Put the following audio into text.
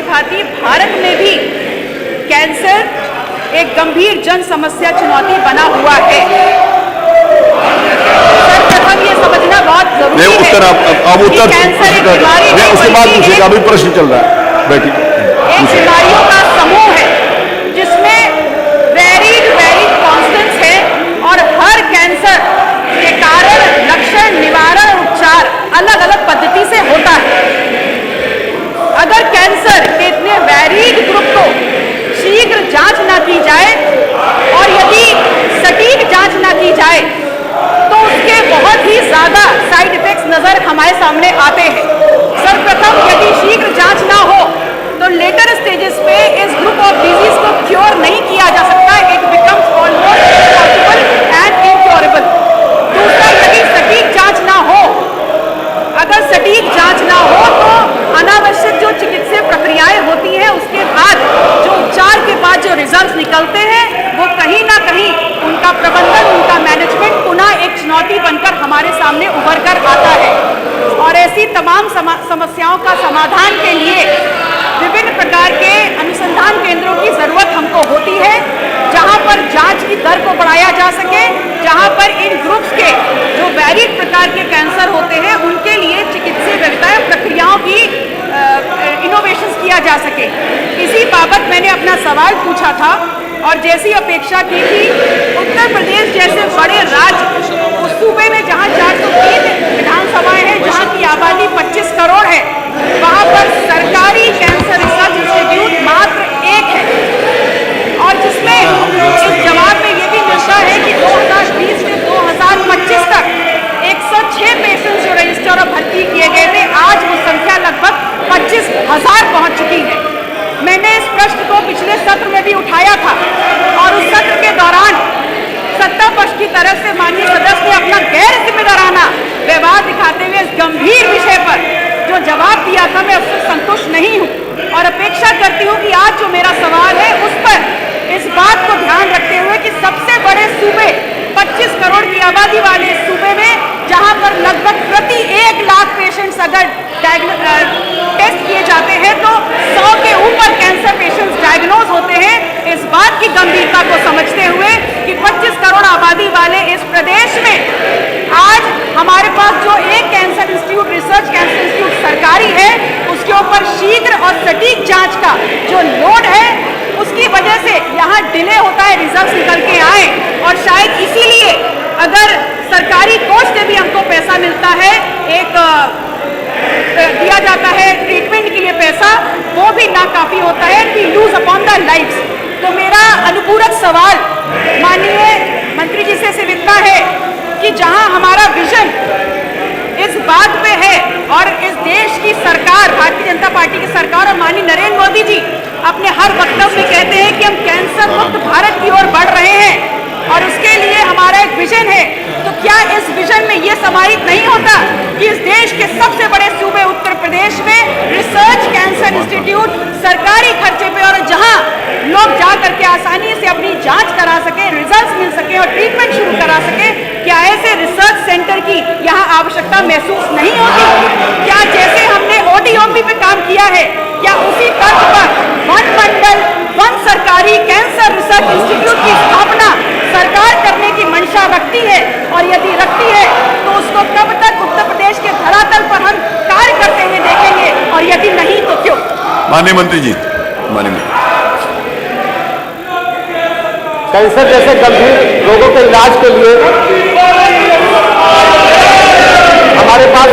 भांति भारत में भी कैंसर एक गंभीर जन समस्या चुनौती बना हुआ है। सर्वप्रथम ये समझना बहुत जरूरी है कि कैंसर एक बीमारी नहीं, उसके बाद पूछिएगा, अभी प्रश्न चल रहा है, बैठिए। एक बीमारियों का समूह है जिसमें वेरिड कॉन्स्टेंट्स है और हर कैंसर के कारण, लक्षण, निवारण, उपचार अलग अलग पद्धति से होता है। अगर कैंसर के इतने वेरिड ग्रुप को शीघ्र जांच न की जाए और यदि सटीक जांच न की जाए तो उसके बहुत ही ज्यादा साइड इफेक्ट्स नजर हमारे सामने आते हैं। सर्वप्रथम यदि शीघ्र जांच ना हो तो लेटर स्टेजेस पे इस ग्रुप ऑफ डिजीज को क्योर नहीं किया जा सकता, it becomes almost impossible and incurable. दूसरा, यदि सटीक जांच ना हो, अगर सटीक जांच ना हो तो अनावश्यक जो चिकित्सीय प्रक्रियाएं होती हैं उसके बाद जो उपचार के बाद जो रिजल्ट्स निकलते हैं वो कहीं ना कहीं उनका प्रबंधन, उनका मैनेजमेंट पुनः एक चुनौती बनकर हमारे सामने उभर कर आता है। और ऐसी तमाम समस्याओं का समाधान के लिए विभिन्न प्रकार के अनुसंधान केंद्रों की जरूरत हमको होती है, जहां पर जांच की दर को बढ़ाया जा सके, जहां पर इन ग्रुप्स के जो वैरिड प्रकार के कैंसर होते हैं उनके लिए चिकित्सीय व्यवस्थाएं, प्रक्रियाओं की इनोवेशंस किया जा सके। इसी बाबत मैंने अपना सवाल पूछा था और जैसी अपेक्षा की थी, उत्तर प्रदेश जैसे बड़े राज्य, उस सूबे में जहां 403 विधानसभाएं हैं, जहां की आबादी 25 करोड़ है, वहां पर सरकारी कैंसर रिसर्च इंस्टीट्यूट मात्र एक है और जिसमें इस जवाब में ये भी मिलता है कि 2020 से 2025 तक 106 पेशेंट्स जो रजिस्टर और भर्ती किए गए थे, आज वो संख्या लगभग 25,000 पहुंच चुकी है। मैंने इस प्रश्न को पिछले सत्र में भी उठाया था और उस सत्र के दौरान सत्ता पक्ष की तरफ से माननीय सदस्य ने अपना गैर जिम्मेदाराना व्यवहार दिखाते हुए इस गंभीर विषय पर जो जवाब दिया था, मैं उससे संतुष्ट नहीं हूं और अपेक्षा करती हूं कि आज जो मेरा सवाल है उस पर इस बात को ध्यान रखते हुए कि सबसे बड़े सूबे, 25 करोड़ की आबादी वाले सूबे में, जहां पर लगभग प्रति 1 लाख पेशेंट्स अगर टेस्ट किए जाते हैं तो 100 के ऊपर कैंसर पेशेंट्स डायग्नोज होते हैं, इस बात की गंभीरता को समझते हुए कि 25 करोड़ आबादी वाले इस प्रदेश में आज हमारे पास जो एक cancer institute, research cancer institute सरकारी है, उसके ऊपर शीघ्र और सटीक जांच का जो लोड है उसकी वजह से यहाँ डिले होता है, रिजल्ट निकल के आए। और शायद इसीलिए अगर सरकारी कोष से भी हमको पैसा मिलता है, एक दिया जाता है ट्रीटमेंट के लिए पैसा, वो भी नाकाफी होता है, we lose upon the lives. तो मेरा अनुपूरक सवाल माननीय मंत्री जी से विनता है कि जहां हमारा विजन इस बात पे है और इस देश की सरकार, भारतीय जनता पार्टी की सरकार और माननीय नरेंद्र मोदी जी अपने हर वक्तव्य में कहते हैं कि हम कैंसर मुक्त भारत की ओर बढ़ रहे हैं और उसके लिए हमारा एक विजन है, तो क्या इस विजन में यह समाहित नहीं होता कि इस देश के सबसे बड़े सूबे उत्तर प्रदेश में रिसर्च कैंसर इंस्टीट्यूट सरकारी खर्चे पे, और जहां लोग जा करके आसानी से अपनी जांच करा सके, रिजल्ट्स मिल सके और ट्रीटमेंट शुरू करा सके, क्या ऐसे रिसर्च सेंटर की यहाँ आवश्यकता महसूस नहीं होती? क्या जैसे हमने ODOP पे काम किया है, क्या उसी तर्ज पर वन मंडल, वन सरकारी कैंसर रिसर्च इंस्टीट्यूट की स्थापना सरकार करने की मंशा रखती है? और यदि रखती है तो उसको कब तक उत्तर प्रदेश के धरातल पर हम कार्य करते हुए देखेंगे और यदि नहीं तो क्यों? माननीय मंत्री जी, माननीय मंत्री। कैंसर जैसे गंभीर रोगों के इलाज के लिए हमारे पास